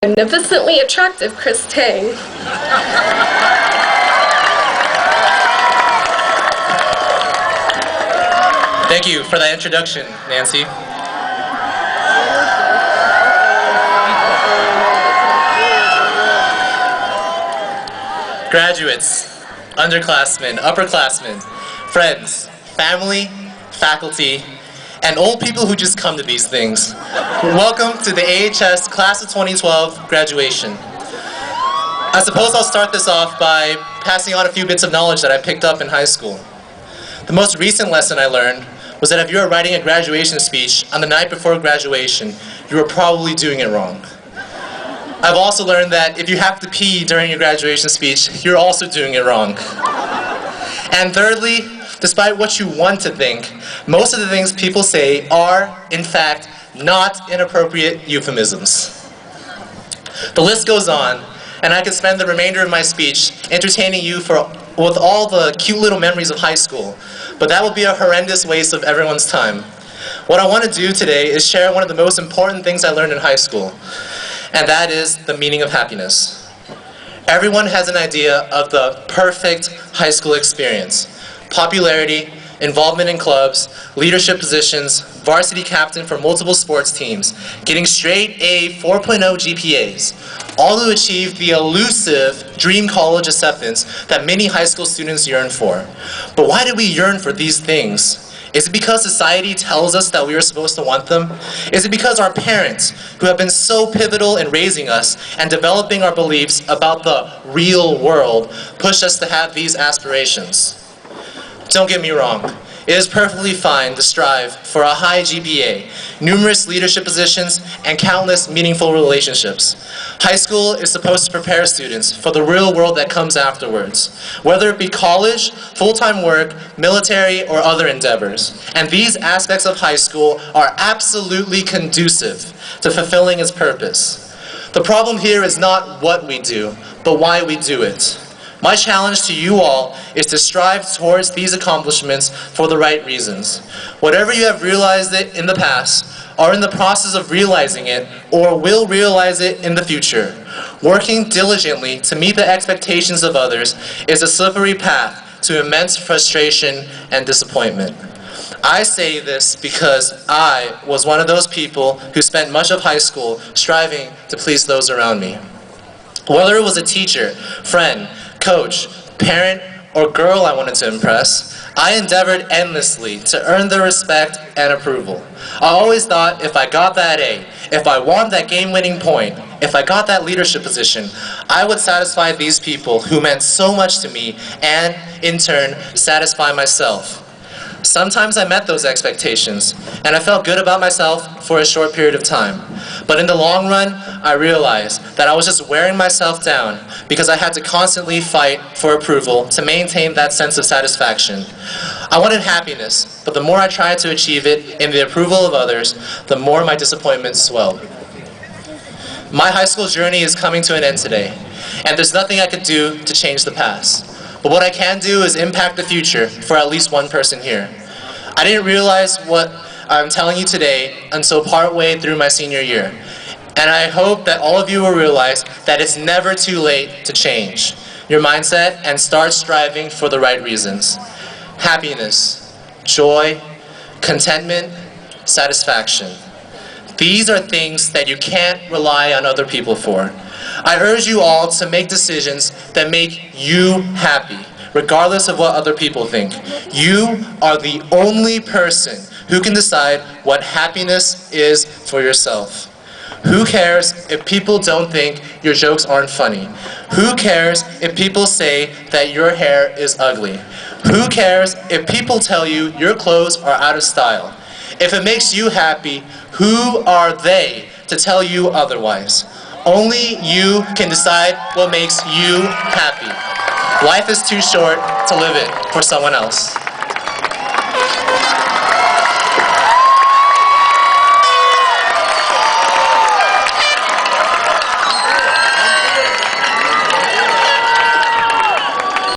Magnificently attractive Chris Tang. Thank you for that introduction, Nancy. Graduates, underclassmen, upperclassmen, friends, family, faculty, and old people who just come to these things. Welcome to the AHS Class of 2012 graduation. I suppose I'll start this off by passing on a few bits of knowledge that I picked up in high school. The most recent lesson I learned was that if you are writing a graduation speech on the night before graduation, you are probably doing it wrong. I've also learned that if you have to pee during your graduation speech, you're also doing it wrong. And thirdly, despite what you want to think, most of the things people say are, in fact, not inappropriate euphemisms. The list goes on, and I could spend the remainder of my speech entertaining you with all the cute little memories of high school, but that would be a horrendous waste of everyone's time. What I want to do today is share one of the most important things I learned in high school, and that is the meaning of happiness. Everyone has an idea of the perfect high school experience. Popularity, involvement in clubs, leadership positions, varsity captain for multiple sports teams, getting straight A 4.0 GPAs, all to achieve the elusive dream college acceptance that many high school students yearn for. But why do we yearn for these things? Is it because society tells us that we are supposed to want them? Is it because our parents, who have been so pivotal in raising us and developing our beliefs about the real world, push us to have these aspirations? Don't get me wrong. It is perfectly fine to strive for a high GPA, numerous leadership positions, and countless meaningful relationships. High school is supposed to prepare students for the real world that comes afterwards, whether it be college, full-time work, military, or other endeavors. And these aspects of high school are absolutely conducive to fulfilling its purpose. The problem here is not what we do, but why we do it. My challenge to you all is to strive towards these accomplishments for the right reasons. Whatever you have realized it in the past, are in the process of realizing it, or will realize it in the future. Working diligently to meet the expectations of others is a slippery path to immense frustration and disappointment. I say this because I was one of those people who spent much of high school striving to please those around me. Whether it was a teacher, friend, coach, parent, or girl I wanted to impress, I endeavored endlessly to earn their respect and approval. I always thought if I got that A, if I won that game-winning point, if I got that leadership position, I would satisfy these people who meant so much to me and, in turn, satisfy myself. Sometimes I met those expectations, and I felt good about myself for a short period of time. But in the long run, I realized that I was just wearing myself down because I had to constantly fight for approval to maintain that sense of satisfaction. I wanted happiness, but the more I tried to achieve it in the approval of others, the more my disappointment swelled. My high school journey is coming to an end today, and there's nothing I could do to change the past. But what I can do is impact the future for at least one person here. I didn't realize what I'm telling you today until partway through my senior year. And I hope that all of you will realize that it's never too late to change your mindset and start striving for the right reasons. Happiness, joy, contentment, satisfaction. These are things that you can't rely on other people for. I urge you all to make decisions that make you happy, regardless of what other people think. You are the only person who can decide what happiness is for yourself. Who cares if people don't think your jokes aren't funny? Who cares if people say that your hair is ugly? Who cares if people tell you your clothes are out of style? If it makes you happy, who are they to tell you otherwise? Only you can decide what makes you happy. Life is too short to live it for someone else.